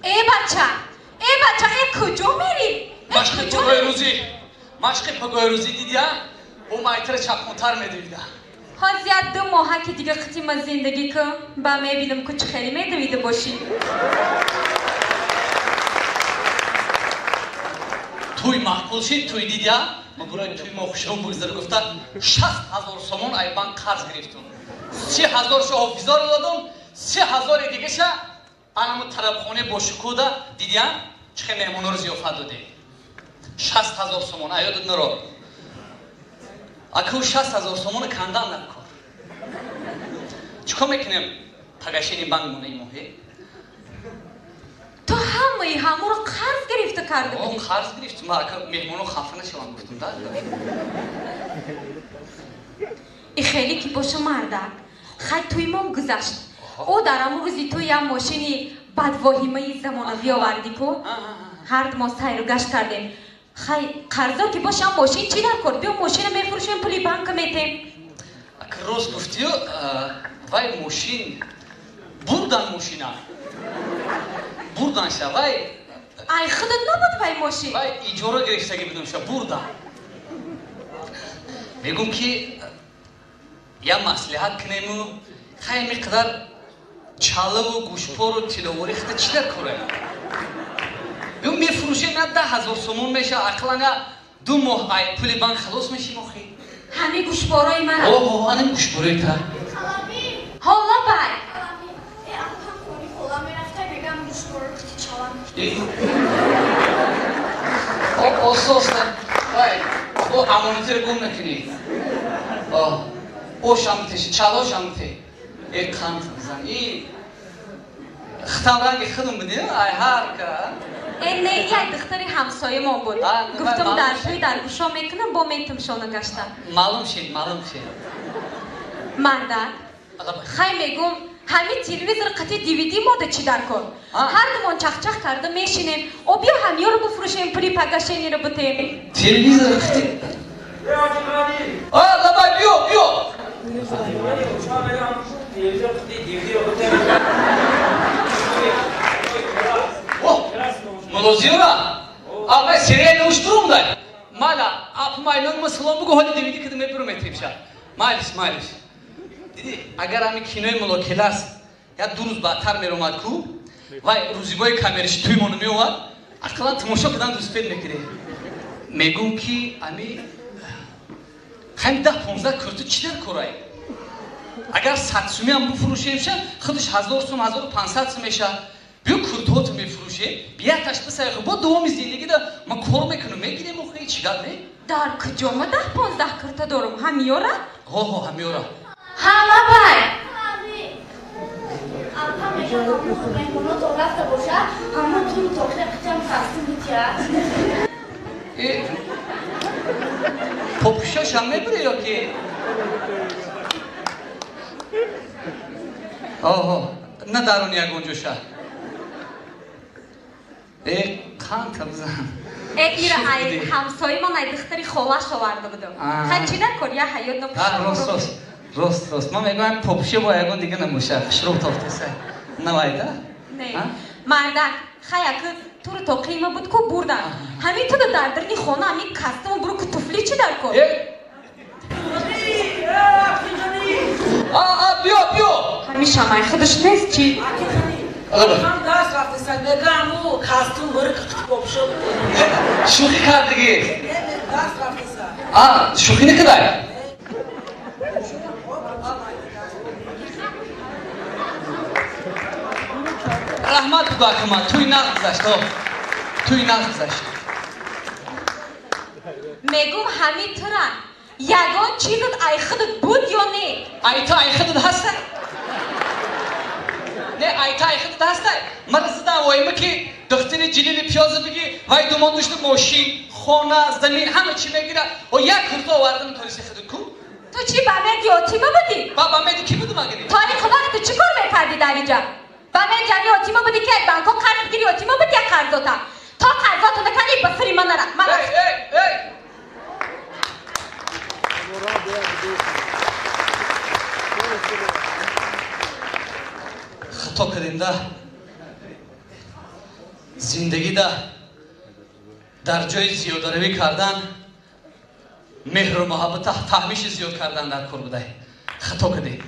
ए बच्चा ए खुजो मेरी मशक़ पगोय रोज़ी दिया वो माइटर चकमोतर में दिया हाँ ज़्यादा मोहा की दिगा ख़त्म ज़िंदगी को बामे बिलम कुछ खेल में दवीद बोशी توی معقول شد توی دیدیا ما برای توی مخشون بگذار گفتن 60,000 سومون ای بانک قرض گرفتم 30,000 شو حافظا رو دادم 3,000 دیگه شا انمو طرفخونه با شکودا دیدیا چه مهمونا رو ضیافت داده 60,000 سومون ایاد نرو اکو 60,000 سومون کندم نکن چیکار میکنیم پگاشینی بانک مونه موهی تو همه رو قرض گرفته کرده بودی قرض گرفت ما مهمونو خفه نشوم گفتم داد ای خیلی کی باشه مردک خیلی توی ما گذشت او در همون روزی تو یه ماشینی بدواهیمه زمانوی آوردی کو هر دو ما سیر و گشت کردیم خیلی قرضا که باشه هم ماشین چی در کرد بیا ماشین میفروشیم پولی بانک میتیم روز گفتی وای ماشین بردن ماشینا بردن شا وای ای خودت نبود وای ماشین وای ایجارو گرفتگی بدون شا بردن میگم که یا مصلحت کنیم خیلی مقدار چاله و گوشپار و تلاوری خیلی چی در کنیم میگم میفروشیم نه 10,000 سومون میشه اقلا 2 ماه ای پول بانک خلاص میشیم آخی همه گوشپارای من اوه همه گوشپارای تا حالا بای Olsa vay o amonitör gum nekini o şamteşi çalo şamte kan zan iyi خطابرنگ خودم بودیم ای harika نه یه دختری همسایه ما بود گفتم در توی در گوشا میکنم با میتم شانه گشتم معلوم شد مردک خیلی میگم همین تلویزیون قطعی دیویدی ماده چی در کن هر دومان چخ کرده میشینیم و بیا همیو رو بفروشیم پولی پگاشینی رو بتیم تلویزیون قطعی لبای بیو ملوزیورا آقا سریع نوشتروم دای مالا apmayla mısılan bu hali DVD kıdım hep metreyim şa maalesef دیدی اگر همی کینوی ملاکلاس یا 2 روز بعدتر می اومد کو وای روزیبای کامرش توی منو می اومد اقلا تماشا کردن دوست پیدا میکنه میگم که همی 10-15 کرده چی در کارای اگر 100 سومی هم بفروشیم شه خودش 1000 سوم 1500 سوم میشه بیا کرده تو میفروشه بیا تاش بسایخ با دومی زندگی ده ما کار میکنم میگیریم و خیلی چی داره در کجا 10-15 کرده دارم همیورا همیورا همه بای Alpa mehmonu tolakta boşa, ama tüm tokla kıçam kastım bitiyor. Popuşa şamme buraya ki. Ne darun ya Goncoşa? Kan tabzan. ایره ای همسایه ما ندختری خواهش آورده بودم خیلی چی نکن یا حیات نپوشم راست ما میگم پاپوشه با یگان دیگه نموشه شروع تافته سه نوایده؟ نه مردک خیلی که تو رو تا قیمه بود که بردن همین تو در درنی خانه همین کستم برو که تفلی چی در کن بیا همین شمای خودش نیست چی؟ هم دست رفته سن نگم و کستم برو که پاپوشه شوخی کرد دیگه دست رفته سن شوخی نکدای رحمت بدا کما توی نقد گذشت میگم همین ترن یگان چیزت ای خودت بود یا نه ای خودت هسته نه ای خودت هسته من زدم وایمه که دختری جلیل پیازه بگی وای دومان داشته ماشین خانه زمین همه چی میگیره و یک کرده آوردم تاریخ خودت کو تو چی بامد یاتیمه بودی؟ بامد کی بودم اگه تاریخ وقت چی کار میکردی در اینجا؟ بامد جانی یاتیمه بودی که بانکو قرض بگیری یاتیمه بودی یا قرضاتا تا قرضاتو نکنی بسری من نرم خطا کردیم ده زندگی در جای زیادروی کردن مهر و محبت تحمیش زیاد کردن در کار بوده خطا کردی